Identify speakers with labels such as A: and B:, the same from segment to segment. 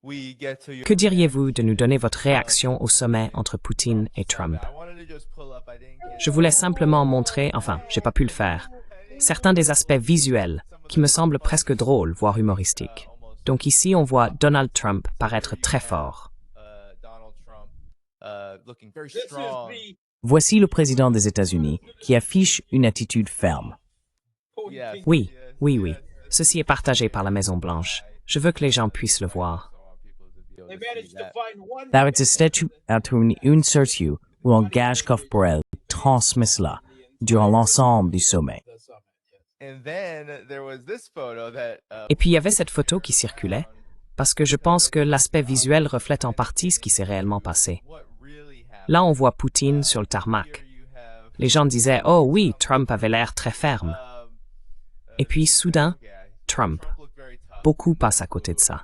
A: Que diriez-vous de nous donner votre réaction au sommet entre Poutine et Trump? Je voulais simplement montrer, enfin, j'ai pas pu le faire, certains des aspects visuels qui me semblent presque drôles, voire humoristiques. Donc ici, on voit Donald Trump paraître très fort.
B: Voici le président des États-Unis qui affiche une attitude ferme.
A: Oui. Ceci est partagé par la Maison-Blanche. Je veux que les gens puissent le voir.
B: There is a statue une statue où un gage corporel transmet cela durant l'ensemble du sommet.
A: Et puis il y avait cette photo qui circulait, parce que je pense que l'aspect visuel reflète en partie ce qui s'est réellement passé. Là, on voit Poutine sur le tarmac. Les gens disaient « Oh oui, Trump avait l'air très ferme ». Et puis, soudain, Trump. Beaucoup passent à côté de ça.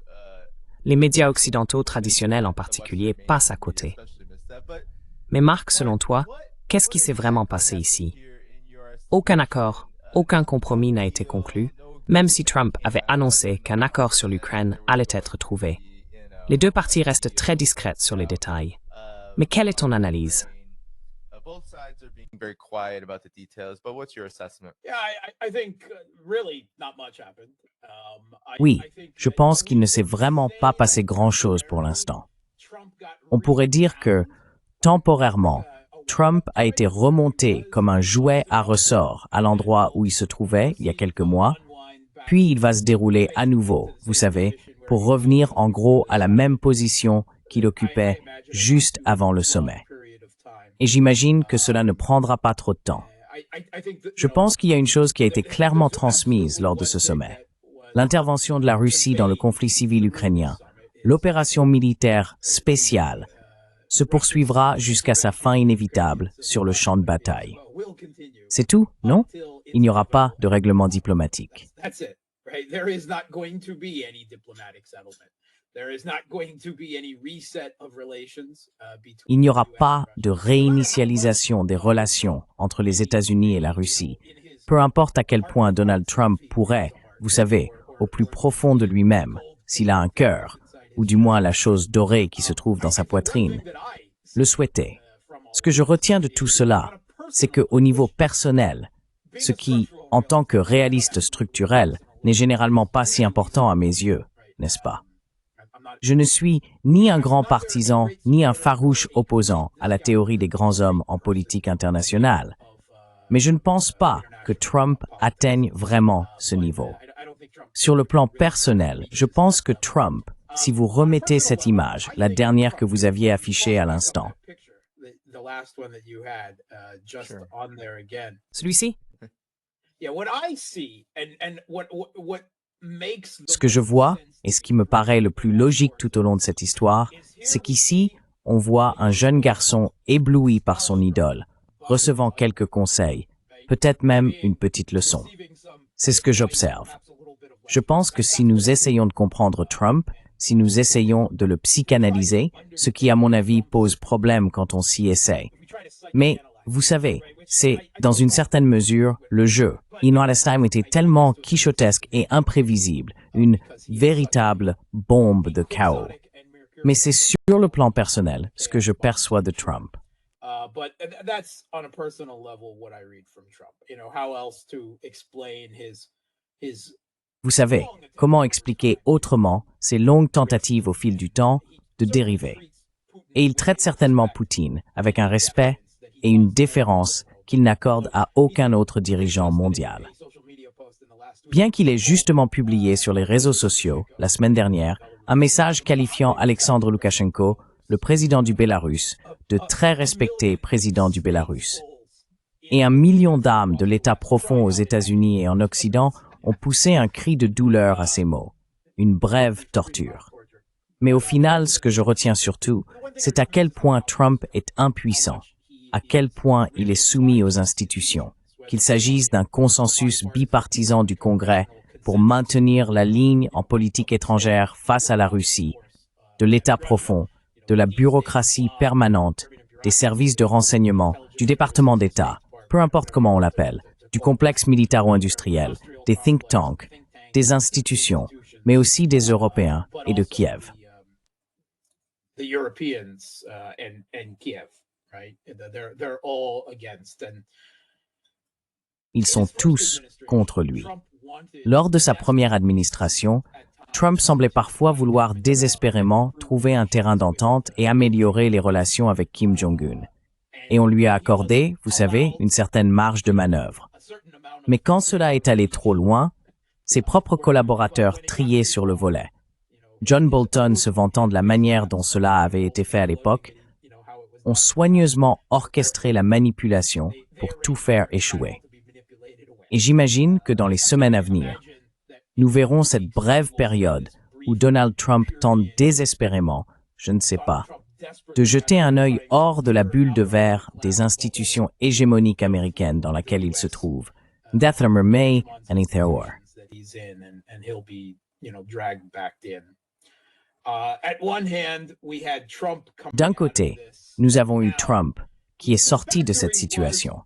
A: Les médias occidentaux traditionnels en particulier passent à côté. Mais Marc, selon toi, qu'est-ce qui s'est vraiment passé ici? Aucun accord, aucun compromis n'a été conclu, même si Trump avait annoncé qu'un accord sur l'Ukraine allait être trouvé. Les deux parties restent très discrètes sur les détails. Mais quelle est ton analyse?
B: Oui, je pense qu'il ne s'est vraiment pas passé grand-chose pour l'instant. On pourrait dire que, temporairement, Trump a été remonté comme un jouet à ressort à l'endroit où il se trouvait il y a quelques mois, puis il va se dérouler à nouveau, vous savez, pour revenir en gros à la même position qu'il occupait juste avant le sommet. Et j'imagine que cela ne prendra pas trop de temps. Je pense qu'il y a une chose qui a été clairement transmise lors de ce sommet. L'intervention de la Russie dans le conflit civil ukrainien, l'opération militaire spéciale, se poursuivra jusqu'à sa fin inévitable sur le champ de bataille. C'est tout, non? Il n'y aura pas de règlement diplomatique. Il n'y aura pas de réinitialisation des relations entre les États-Unis et la Russie, peu importe à quel point Donald Trump pourrait, vous savez, au plus profond de lui-même, s'il a un cœur, ou du moins la chose dorée qui se trouve dans sa poitrine, le souhaiter. Ce que je retiens de tout cela, c'est qu'au niveau personnel, ce qui, en tant que réaliste structurel, n'est généralement pas si important à mes yeux, n'est-ce pas? Je ne suis ni un grand partisan, ni un farouche opposant à la théorie des grands hommes en politique internationale. Mais je ne pense pas que Trump atteigne vraiment ce niveau. Sur le plan personnel, je pense que Trump, si vous remettez cette image, la dernière que vous aviez affichée à l'instant.
A: Celui-ci?
B: Ce que je vois, et ce qui me paraît le plus logique tout au long de cette histoire, c'est qu'ici, on voit un jeune garçon ébloui par son idole, recevant quelques conseils, peut-être même une petite leçon. C'est ce que j'observe. Je pense que si nous essayons de comprendre Trump, si nous essayons de le psychanalyser, ce qui à mon avis pose problème quand on s'y essaie. Mais, vous savez, c'est, dans une certaine mesure, le jeu. Innovative Time était tellement quichotesque et imprévisible, une véritable bombe de chaos. Mais c'est sur le plan personnel ce que je perçois de Trump. Vous savez, comment expliquer autrement ces longues tentatives au fil du temps de dériver? Et il traite certainement Poutine avec un respect et une déférence qu'il n'accorde à aucun autre dirigeant mondial. Bien qu'il ait justement publié sur les réseaux sociaux, la semaine dernière, un message qualifiant Alexandre Loukachenko, le président du Bélarus, de très respecté président du Bélarus. Et 1 million d'âmes de l'État profond aux États-Unis et en Occident ont poussé un cri de douleur à ces mots, une brève torture. Mais au final, ce que je retiens surtout, c'est à quel point Trump est impuissant, à quel point il est soumis aux institutions, qu'il s'agisse d'un consensus bipartisan du Congrès pour maintenir la ligne en politique étrangère face à la Russie, de l'État profond, de la bureaucratie permanente, des services de renseignement, du département d'État, peu importe comment on l'appelle, du complexe militaro-industriel, des think tanks, des institutions, mais aussi des Européens et de Kiev.
C: The Europeans and Kiev, right? They're all against. And
B: Ils sont tous contre lui. Lors de sa première administration, Trump semblait parfois vouloir désespérément trouver un terrain d'entente et améliorer les relations avec Kim Jong-un. Et on lui a accordé, vous savez, une certaine marge de manœuvre. Mais quand cela est allé trop loin, ses propres collaborateurs triaient sur le volet. John Bolton, se vantant de la manière dont cela avait été fait à l'époque, ont soigneusement orchestré la manipulation pour tout faire échouer. Et j'imagine que dans les semaines à venir, nous verrons cette brève période où Donald Trump tente désespérément, je ne sais pas, de jeter un œil hors de la bulle de verre des institutions hégémoniques américaines dans laquelle il se trouve. Dethammer May and Ether. D'un côté, nous avons eu Trump, qui est sorti de cette situation.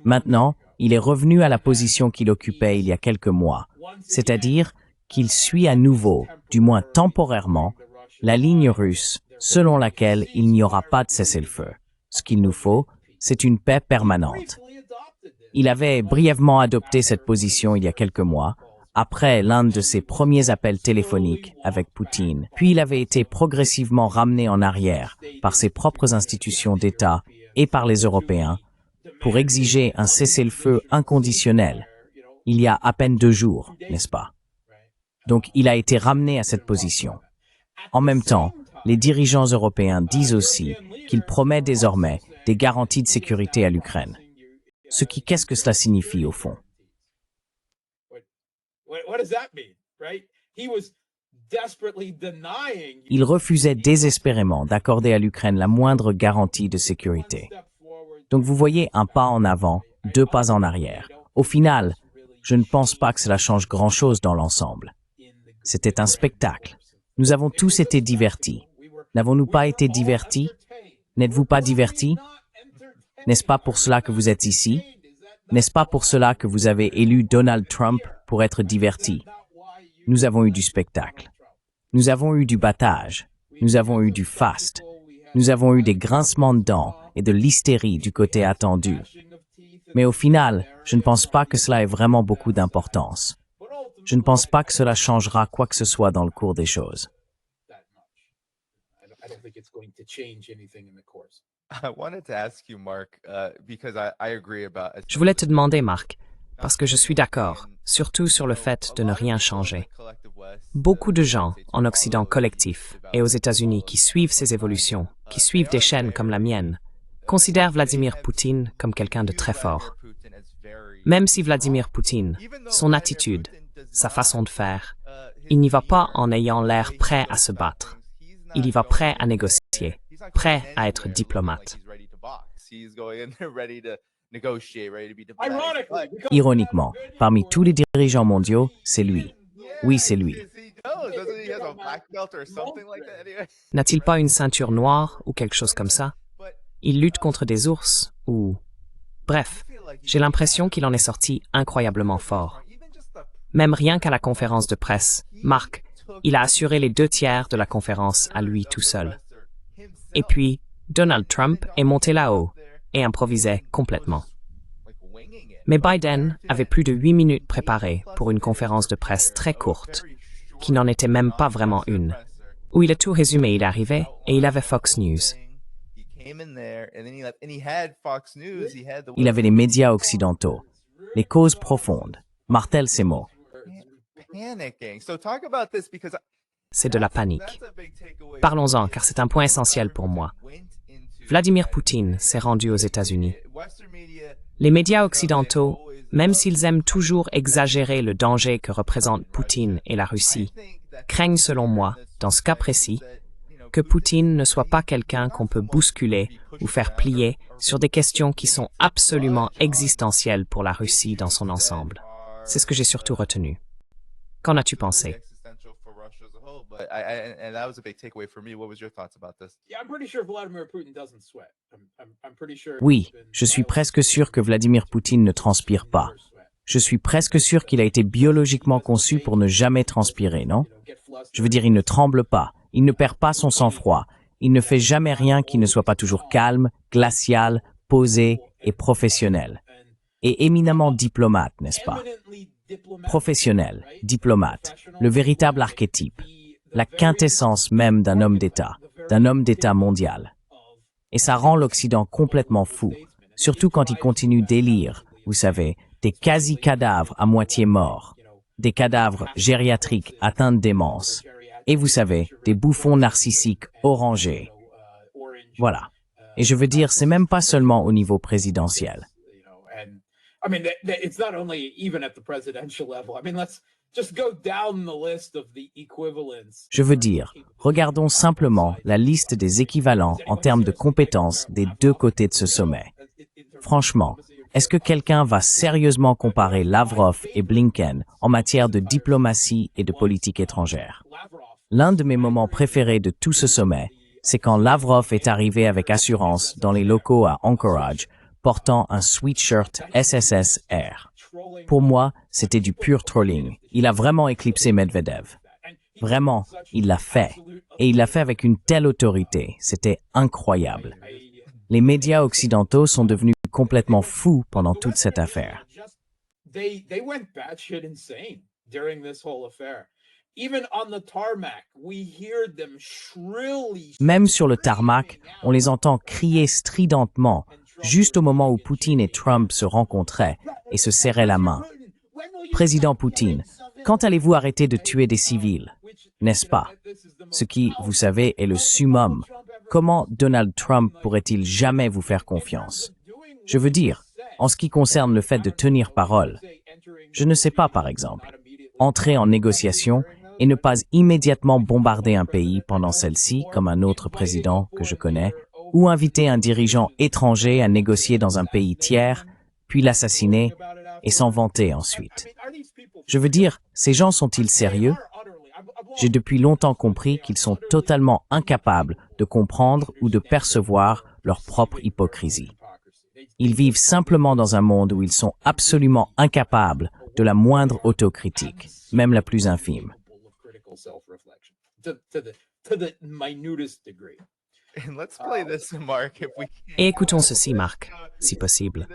B: Maintenant, il est revenu à la position qu'il occupait il y a quelques mois, c'est-à-dire qu'il suit à nouveau, du moins temporairement, la ligne russe selon laquelle il n'y aura pas de cessez-le-feu. Ce qu'il nous faut, c'est une paix permanente. Il avait brièvement adopté cette position il y a quelques mois, après l'un de ses premiers appels téléphoniques avec Poutine, puis il avait été progressivement ramené en arrière par ses propres institutions d'État et par les Européens pour exiger un cessez-le-feu inconditionnel, il y a à peine 2 jours, n'est-ce pas? Donc il a été ramené à cette position. En même temps, les dirigeants européens disent aussi qu'ils promettent désormais des garanties de sécurité à l'Ukraine. Qu'est-ce que cela signifie au fond? Il refusait désespérément d'accorder à l'Ukraine la moindre garantie de sécurité. Donc vous voyez un pas en avant, 2 pas en arrière. Au final, je ne pense pas que cela change grand-chose dans l'ensemble. C'était un spectacle. Nous avons tous été divertis. N'avons-nous pas été divertis? N'êtes-vous pas divertis? N'est-ce pas pour cela que vous êtes ici? N'est-ce pas pour cela que vous avez élu Donald Trump pour être diverti? Nous avons eu du spectacle. Nous avons eu du battage. Nous avons eu du faste. Nous avons eu des grincements de dents et de l'hystérie du côté attendu. Mais au final, je ne pense pas que cela ait vraiment beaucoup d'importance. Je ne pense pas que cela changera quoi que ce soit dans le cours des choses.
A: Je voulais te demander, Marc, parce que je suis d'accord, surtout sur le fait de ne rien changer. Beaucoup de gens, en Occident collectif et aux États-Unis qui suivent ces évolutions, qui suivent des chaînes comme la mienne, considèrent Vladimir Poutine comme quelqu'un de très fort. Même si Vladimir Poutine, son attitude, sa façon de faire, il n'y va pas en ayant l'air prêt à se battre. Il y va prêt à négocier, prêt à être diplomate.
B: Ironiquement, parmi tous les dirigeants mondiaux, c'est lui. Oui, c'est lui.
A: N'a-t-il pas une ceinture noire ou quelque chose comme ça? Il lutte contre des ours ou... Bref, j'ai l'impression qu'il en est sorti incroyablement fort. Même rien qu'à la conférence de presse, Marc, il a assuré les 2/3 de la conférence à lui tout seul. Et puis, Donald Trump est monté là-haut et improvisait complètement. Mais Biden avait plus de 8 minutes préparées pour une conférence de presse très courte, qui n'en était même pas vraiment une, où il a tout résumé, il arrivait et il avait Fox News.
B: Il avait les médias occidentaux, les causes profondes, martèle ces mots.
A: C'est de la panique. Parlons-en, car c'est un point essentiel pour moi. Vladimir Poutine s'est rendu aux États-Unis. Les médias occidentaux, même s'ils aiment toujours exagérer le danger que représentent Poutine et la Russie, craignent selon moi, dans ce cas précis, que Poutine ne soit pas quelqu'un qu'on peut bousculer ou faire plier sur des questions qui sont absolument existentielles pour la Russie dans son ensemble. C'est ce que j'ai surtout retenu. Qu'en as-tu pensé?
B: Oui, je suis presque sûr que Vladimir Poutine ne transpire pas. Je suis presque sûr qu'il a été biologiquement conçu pour ne jamais transpirer, non? Je veux dire, il ne tremble pas, il ne perd pas son sang-froid, il ne fait jamais rien qui ne soit pas toujours calme, glacial, posé et professionnel. Et éminemment diplomate, n'est-ce pas? Professionnel, diplomate, le véritable archétype, la quintessence même d'un homme d'État mondial. Et ça rend l'Occident complètement fou, surtout quand il continue d'élire, vous savez, des quasi-cadavres à moitié morts, des cadavres gériatriques atteints de démence, et vous savez, des bouffons narcissiques orangés. Voilà. Et je veux dire, c'est même pas seulement au niveau présidentiel.
C: I mean, it's not only even at the presidential level. I mean, let's just go down the list of the equivalents.
B: Je veux dire, regardons simplement la liste des équivalents en termes de compétences des deux côtés de ce sommet. Franchement, est-ce que quelqu'un va sérieusement comparer Lavrov et Blinken en matière de diplomatie et de politique étrangère? L'un de mes moments préférés de tout ce sommet, c'est quand Lavrov est arrivé avec assurance dans les locaux à Anchorage, portant un sweatshirt SSSR. Pour moi, c'était du pur trolling. Il a vraiment éclipsé Medvedev. Vraiment, il l'a fait. Et il l'a fait avec une telle autorité. C'était incroyable. Les médias occidentaux sont devenus complètement fous pendant toute cette affaire.
C: They went batshit insane during this whole affair. Even on the tarmac, we hear them shrilly.
B: Même sur le tarmac, on les entend crier stridentement, juste au moment où Poutine et Trump se rencontraient et se serraient la main. Président Poutine, quand allez-vous arrêter de tuer des civils? N'est-ce pas? Ce qui, vous savez, est le summum. Comment Donald Trump pourrait-il jamais vous faire confiance? Je veux dire, en ce qui concerne le fait de tenir parole, je ne sais pas, par exemple, entrer en négociation et ne pas immédiatement bombarder un pays pendant celle-ci, comme un autre président que je connais, ou inviter un dirigeant étranger à négocier dans un pays tiers, puis l'assassiner et s'en vanter ensuite. Je veux dire, ces gens sont-ils sérieux? J'ai depuis longtemps compris qu'ils sont totalement incapables de comprendre ou de percevoir leur propre hypocrisie. Ils vivent simplement dans un monde où ils sont absolument incapables de la moindre autocritique, même la plus infime.
A: Et écoutons ceci, Marc, si possible,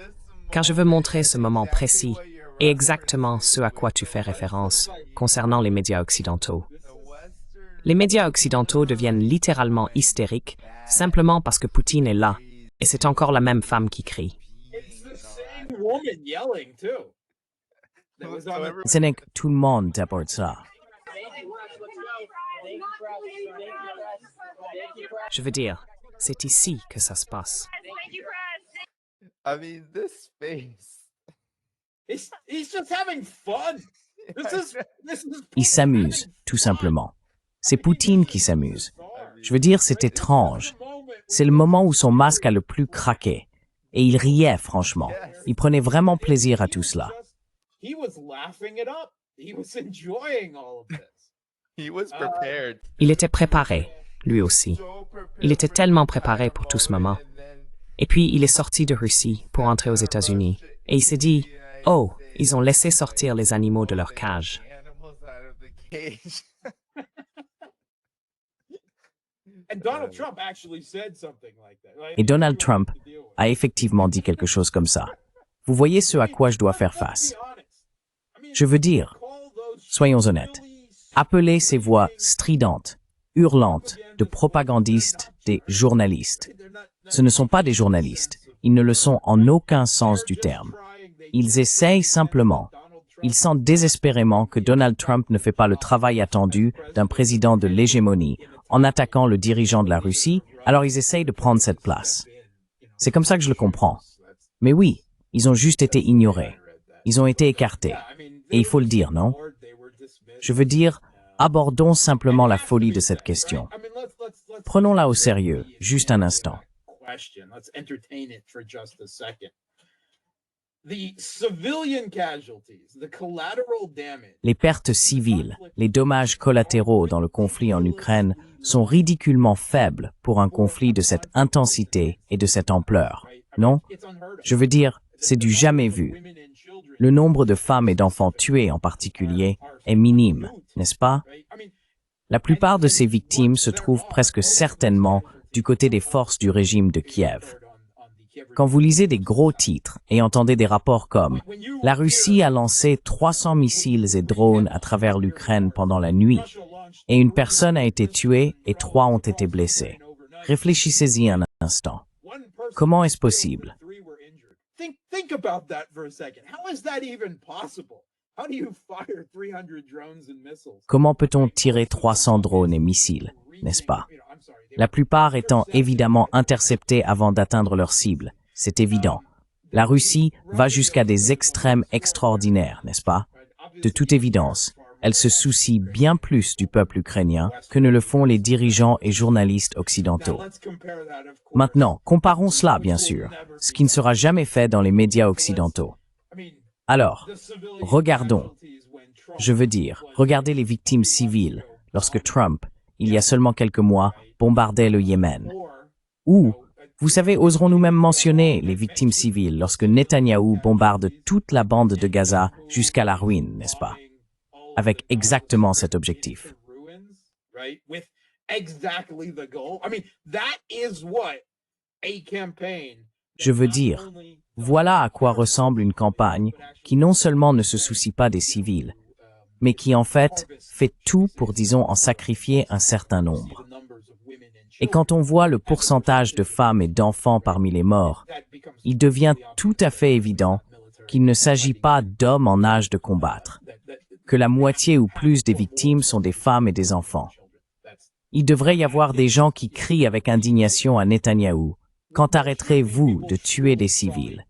A: car je veux montrer ce moment précis et exactement ce à quoi tu fais référence concernant les médias occidentaux. Les médias occidentaux deviennent littéralement hystériques simplement parce que Poutine est là, et c'est encore la même femme qui crie.
B: Ce n'est que tout le monde déborde ça.
A: Je veux dire, c'est ici que ça se passe.
D: I mean, this face.
C: He's just having fun. This is
B: Il s'amuse, tout simplement. C'est Poutine qui s'amuse. Je veux dire, c'est étrange. C'est le moment où son masque a le plus craqué. Et il riait, franchement. Il prenait vraiment plaisir à tout cela.
C: He was laughing it up. He was enjoying all of this.
D: He was prepared.
A: Il était préparé, lui aussi. Il était tellement préparé pour tout ce moment. Et puis, il est sorti de Russie pour entrer aux États-Unis. Et il s'est dit, « Oh, ils ont laissé sortir les animaux de leur cage. »
B: Et Donald Trump a effectivement dit quelque chose comme ça. Vous voyez ce à quoi je dois faire face. Je veux dire, soyons honnêtes, appelez ces voix stridentes, hurlantes, de propagandistes, des journalistes. Ce ne sont pas des journalistes. Ils ne le sont en aucun sens du terme. Ils essayent simplement. Ils sentent désespérément que Donald Trump ne fait pas le travail attendu d'un président de l'hégémonie en attaquant le dirigeant de la Russie, alors ils essayent de prendre cette place. C'est comme ça que je le comprends. Mais oui, ils ont juste été ignorés. Ils ont été écartés. Et il faut le dire, non? Je veux dire, abordons simplement la folie de cette question. Prenons-la au sérieux, juste un instant. Les pertes civiles, les dommages collatéraux dans le conflit en Ukraine sont ridiculement faibles pour un conflit de cette intensité et de cette ampleur, non? Je veux dire, c'est du jamais vu. Le nombre de femmes et d'enfants tués en particulier est minime, n'est-ce pas? La plupart de ces victimes se trouvent presque certainement du côté des forces du régime de Kiev. Quand vous lisez des gros titres et entendez des rapports comme « La Russie a lancé 300 missiles et drones à travers l'Ukraine pendant la nuit et une personne a été tuée et 3 ont été blessés », réfléchissez-y un instant. Comment est-ce possible?
C: Think about that for a second. How is that even possible? How do you fire 300 drones and missiles?
B: Comment peut-on tirer 300 drones et missiles, n'est-ce pas? La plupart étant évidemment interceptés avant d'atteindre leur cible, c'est évident. La Russie va jusqu'à des extrêmes extraordinaires, n'est-ce pas? De toute évidence, elle se soucie bien plus du peuple ukrainien que ne le font les dirigeants et journalistes occidentaux. Maintenant, comparons cela, bien sûr, ce qui ne sera jamais fait dans les médias occidentaux. Alors, regardons, regardez les victimes civiles lorsque Trump, il y a seulement quelques mois, bombardait le Yémen. Ou, vous savez, oserons-nous même mentionner les victimes civiles lorsque Netanyahou bombarde toute la bande de Gaza jusqu'à la ruine, n'est-ce pas? Avec exactement cet objectif. Je veux dire, voilà à quoi ressemble une campagne qui non seulement ne se soucie pas des civils, mais qui en fait tout pour, disons, en sacrifier un certain nombre. Et quand on voit le pourcentage de femmes et d'enfants parmi les morts, il devient tout à fait évident qu'il ne s'agit pas d'hommes en âge de combattre, que la moitié ou plus des victimes sont des femmes et des enfants. Il devrait y avoir des gens qui crient avec indignation à Netanyahou « Quand arrêterez-vous de tuer des civils ?»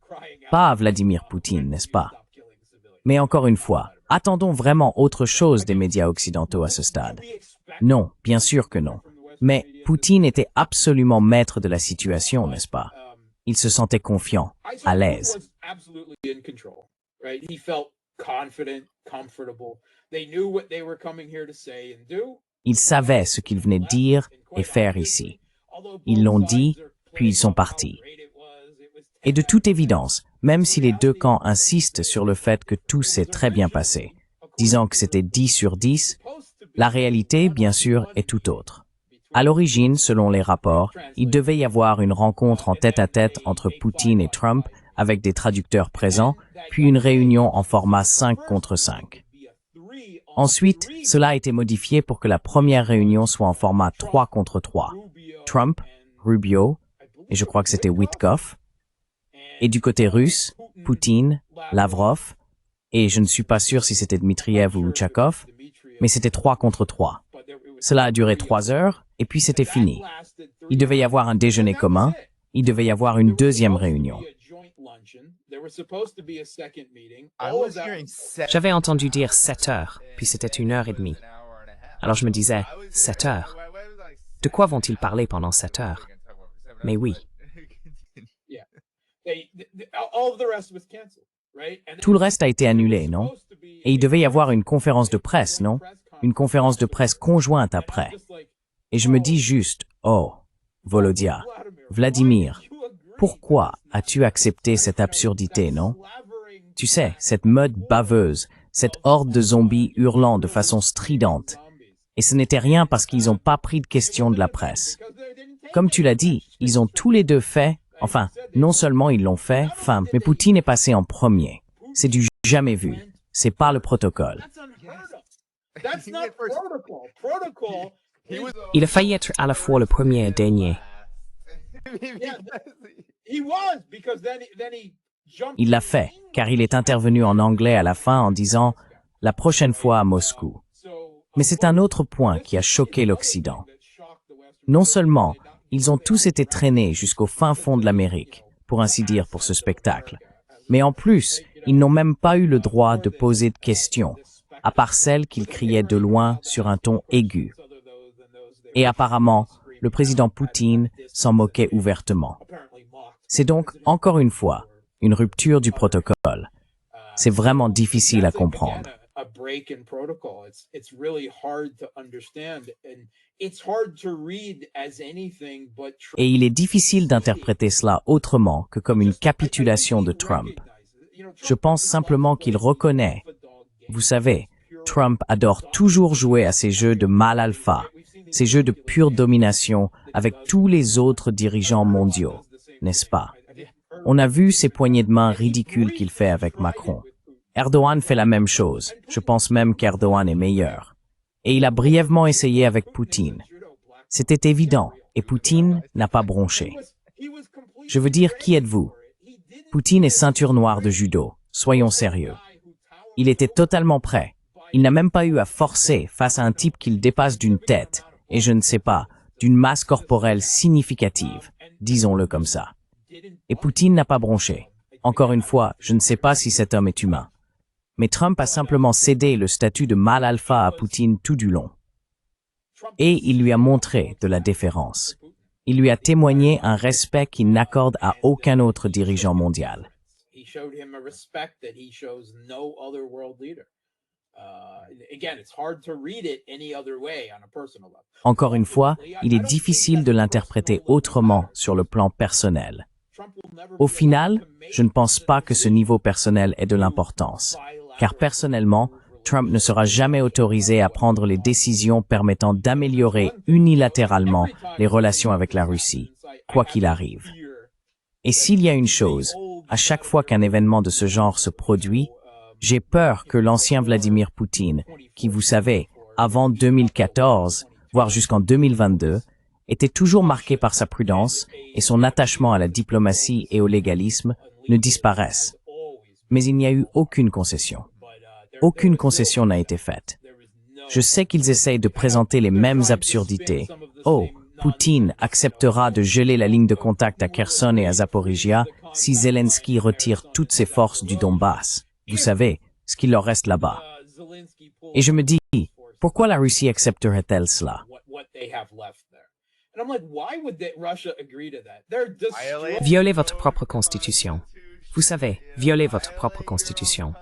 B: Pas à Vladimir Poutine, n'est-ce pas? Mais encore une fois, attendons vraiment autre chose des médias occidentaux à ce stade? Non, bien sûr que non. Mais Poutine était absolument maître de la situation, n'est-ce pas? Il se sentait confiant, à l'aise. Ils savaient ce qu'ils venaient dire et faire ici. Ils l'ont dit, puis ils sont partis. Et de toute évidence, même si les deux camps insistent sur le fait que tout s'est très bien passé, disant que c'était 10 sur 10, la réalité, bien sûr, est tout autre. À l'origine, selon les rapports, il devait y avoir une rencontre en tête-à-tête entre Poutine et Trump avec des traducteurs présents, puis une réunion en format 5 contre 5. Ensuite, cela a été modifié pour que la première réunion soit en format 3 contre 3. Trump, Rubio, et je crois que c'était Witkoff, et du côté russe, Poutine, Lavrov, et je ne suis pas sûr si c'était Dmitriev ou Uchakov, mais c'était 3 contre 3. Cela a duré 3 heures, et puis c'était fini. Il devait y avoir un déjeuner commun, il devait y avoir une deuxième réunion.
A: J'avais entendu dire 7 heures, puis c'était 1h30. Alors je me disais, 7 heures. De quoi vont-ils parler pendant 7 heures? Mais oui.
B: Tout le reste a été annulé, non? Et il devait y avoir une conférence de presse, non? Une conférence de presse conjointe après. Et je me dis juste, oh, Volodya, Vladimir, pourquoi as-tu accepté cette absurdité, non? Tu sais, cette meute baveuse, cette horde de zombies hurlant de façon stridente. Et ce n'était rien parce qu'ils n'ont pas pris de question de la presse. Comme tu l'as dit, ils ont tous les deux fait, enfin, non seulement ils l'ont fait, mais Poutine est passé en premier. C'est du jamais vu. C'est pas le protocole.
A: Il a failli être à la fois le premier et le dernier.
B: Il l'a fait, car il est intervenu en anglais à la fin en disant « la prochaine fois à Moscou ». Mais c'est un autre point qui a choqué l'Occident. Non seulement, ils ont tous été traînés jusqu'au fin fond de l'Amérique, pour ainsi dire pour ce spectacle, mais en plus, ils n'ont même pas eu le droit de poser de questions, à part celles qu'ils criaient de loin sur un ton aigu. Et apparemment, le président Poutine s'en moquait ouvertement. C'est donc, encore une fois, une rupture du protocole. C'est vraiment difficile à comprendre. Et il est difficile d'interpréter cela autrement que comme une capitulation de Trump. Je pense simplement qu'il reconnaît. Vous savez, Trump adore toujours jouer à ces jeux de mal alpha, ces jeux de pure domination avec tous les autres dirigeants mondiaux, n'est-ce pas? On a vu ces poignées de main ridicules qu'il fait avec Macron. Erdogan fait la même chose. Je pense même qu'Erdogan est meilleur. Et il a brièvement essayé avec Poutine. C'était évident, et Poutine n'a pas bronché. Je veux dire, qui êtes-vous? Poutine est ceinture noire de judo. Soyons sérieux. Il était totalement prêt. Il n'a même pas eu à forcer face à un type qu'il dépasse d'une tête, et je ne sais pas, d'une masse corporelle significative, disons-le comme ça. Et Poutine n'a pas bronché. Encore une fois, je ne sais pas si cet homme est humain. Mais Trump a simplement cédé le statut de mal alpha à Poutine tout du long. Et il lui a montré de la déférence. Il lui a témoigné un respect qu'il n'accorde à aucun autre dirigeant mondial. Encore une fois, il est difficile de l'interpréter autrement sur le plan personnel. Au final, je ne pense pas que ce niveau personnel ait de l'importance, car personnellement, Trump ne sera jamais autorisé à prendre les décisions permettant d'améliorer unilatéralement les relations avec la Russie, quoi qu'il arrive. Et s'il y a une chose, à chaque fois qu'un événement de ce genre se produit, j'ai peur que l'ancien Vladimir Poutine, qui, vous savez, avant 2014, voire jusqu'en 2022, était toujours marqué par sa prudence et son attachement à la diplomatie et au légalisme, ne disparaisse. Mais il n'y a eu aucune concession. Aucune concession n'a été faite. Je sais qu'ils essayent de présenter les mêmes absurdités. Oh, Poutine acceptera de geler la ligne de contact à Kherson et à Zaporizhia si Zelensky retire toutes ses forces du Donbass. Vous savez, ce qu'il leur reste là-bas. Et je me dis, pourquoi la Russie accepterait-elle cela?
A: Violer votre propre constitution. Vous savez, violer votre propre constitution.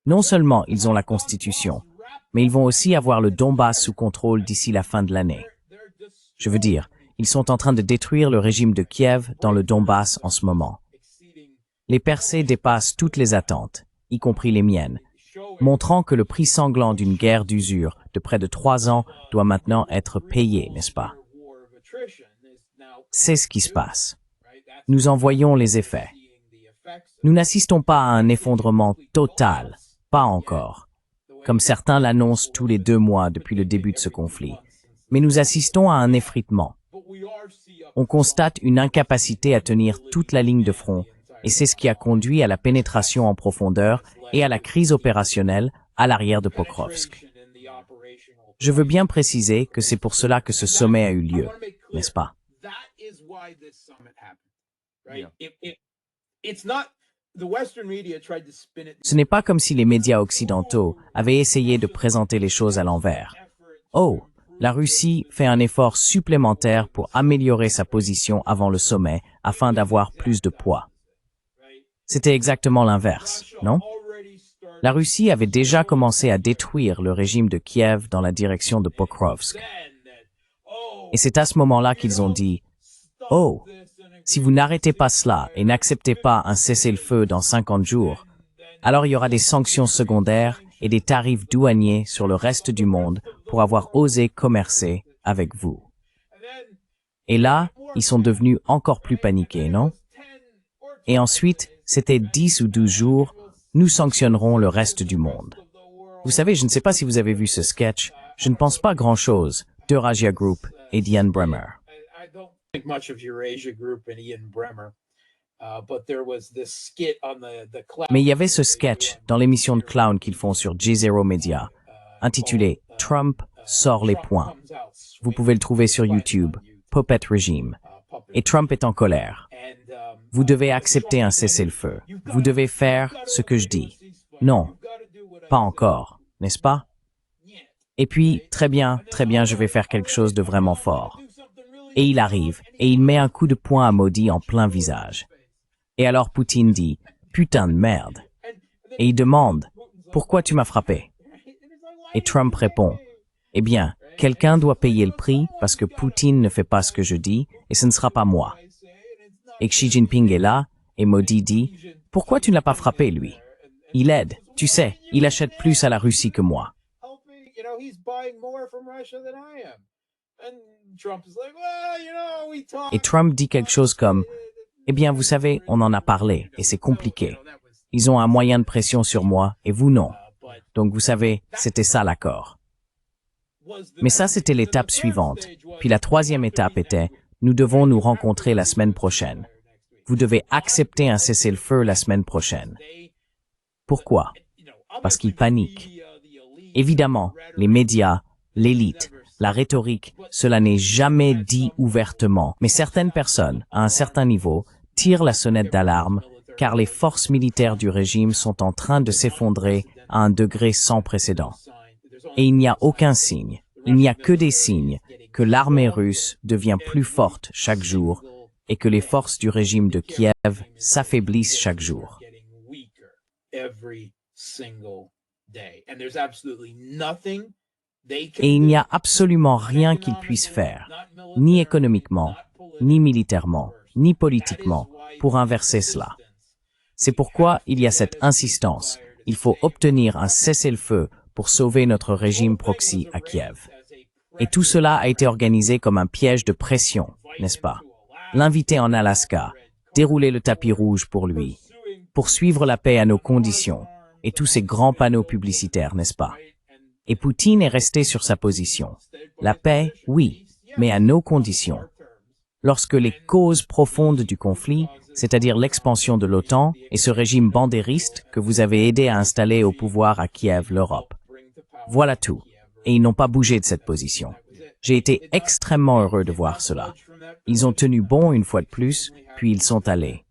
B: Non seulement ils ont la Constitution, mais ils vont aussi avoir le Donbass sous contrôle d'ici la fin de l'année. Je veux dire, ils sont en train de détruire le régime de Kiev dans le Donbass en ce moment. Les percées dépassent toutes les attentes, y compris les miennes, montrant que le prix sanglant d'une guerre d'usure de près de 3 ans doit maintenant être payé, n'est-ce pas? C'est ce qui se passe. Nous en voyons les effets. Nous n'assistons pas à un effondrement total, pas encore, comme certains l'annoncent tous les 2 mois depuis le début de ce conflit, mais nous assistons à un effritement. On constate une incapacité à tenir toute la ligne de front, et c'est ce qui a conduit à la pénétration en profondeur et à la crise opérationnelle à l'arrière de Pokrovsk. Je veux bien préciser que c'est pour cela que ce sommet a eu lieu, n'est-ce pas? Ce n'est pas comme si les médias occidentaux avaient essayé de présenter les choses à l'envers. Oh, la Russie fait un effort supplémentaire pour améliorer sa position avant le sommet afin d'avoir plus de poids. C'était exactement l'inverse, non? La Russie avait déjà commencé à détruire le régime de Kiev dans la direction de Pokrovsk. Et c'est à ce moment-là qu'ils ont dit « Oh, si vous n'arrêtez pas cela et n'acceptez pas un cessez-le-feu dans 50 jours, alors il y aura des sanctions secondaires et des tarifs douaniers sur le reste du monde pour avoir osé commercer avec vous. » Et là, ils sont devenus encore plus paniqués, non? Et ensuite, c'était 10 ou 12 jours, nous sanctionnerons le reste du monde. Vous savez, je ne sais pas si vous avez vu ce sketch, je ne pense pas grand-chose d'Eurasia Group et d'Ian Bremmer. Mais il y avait ce sketch dans l'émission de clown qu'ils font sur J0 Media, intitulé « Trump sort les poings ». Vous pouvez le trouver sur YouTube, Puppet Regime. Et Trump est en colère. Vous devez accepter un cessez-le-feu. Vous devez faire ce que je dis. Non, pas encore, n'est-ce pas? Et puis, très bien, je vais faire quelque chose de vraiment fort. Et il arrive, et il met un coup de poing à Modi en plein visage. Et alors Poutine dit, « Putain de merde !» Et il demande, « Pourquoi tu m'as frappé ?» Et Trump répond, « Eh bien, quelqu'un doit payer le prix parce que Poutine ne fait pas ce que je dis, et ce ne sera pas moi. » et que Xi Jinping est là, et Modi dit « Pourquoi tu ne l'as pas frappé, lui? Il aide, tu sais, il achète plus à la Russie que moi. » Et Trump dit quelque chose comme « Eh bien, vous savez, on en a parlé, et c'est compliqué. Ils ont un moyen de pression sur moi, et vous non. Donc vous savez, c'était ça l'accord. » Mais ça, c'était l'étape suivante. Puis la troisième étape était « Nous devons nous rencontrer la semaine prochaine. Vous devez accepter un cessez-le-feu la semaine prochaine. » Pourquoi? Parce qu'ils paniquent. Évidemment, les médias, l'élite, la rhétorique, cela n'est jamais dit ouvertement, mais certaines personnes, à un certain niveau, tirent la sonnette d'alarme car les forces militaires du régime sont en train de s'effondrer à un degré sans précédent. Et il n'y a aucun signe, il n'y a que des signes que l'armée russe devient plus forte chaque jour et que les forces du régime de Kiev s'affaiblissent chaque jour. Et il n'y a absolument rien qu'ils puissent faire, ni économiquement, ni militairement, ni politiquement, pour inverser cela. C'est pourquoi il y a cette insistance. Il faut obtenir un cessez-le-feu pour sauver notre régime proxy à Kiev. Et tout cela a été organisé comme un piège de pression, n'est-ce pas? L'inviter en Alaska, dérouler le tapis rouge pour lui, poursuivre la paix à nos conditions, et tous ces grands panneaux publicitaires, n'est-ce pas? Et Poutine est resté sur sa position. La paix, oui, mais à nos conditions. Lorsque les causes profondes du conflit, c'est-à-dire l'expansion de l'OTAN et ce régime bandériste que vous avez aidé à installer au pouvoir à Kiev, l'Europe. Voilà tout. Et ils n'ont pas bougé de cette position. J'ai été extrêmement heureux de voir cela. Ils ont tenu bon une fois de plus, puis ils sont allés.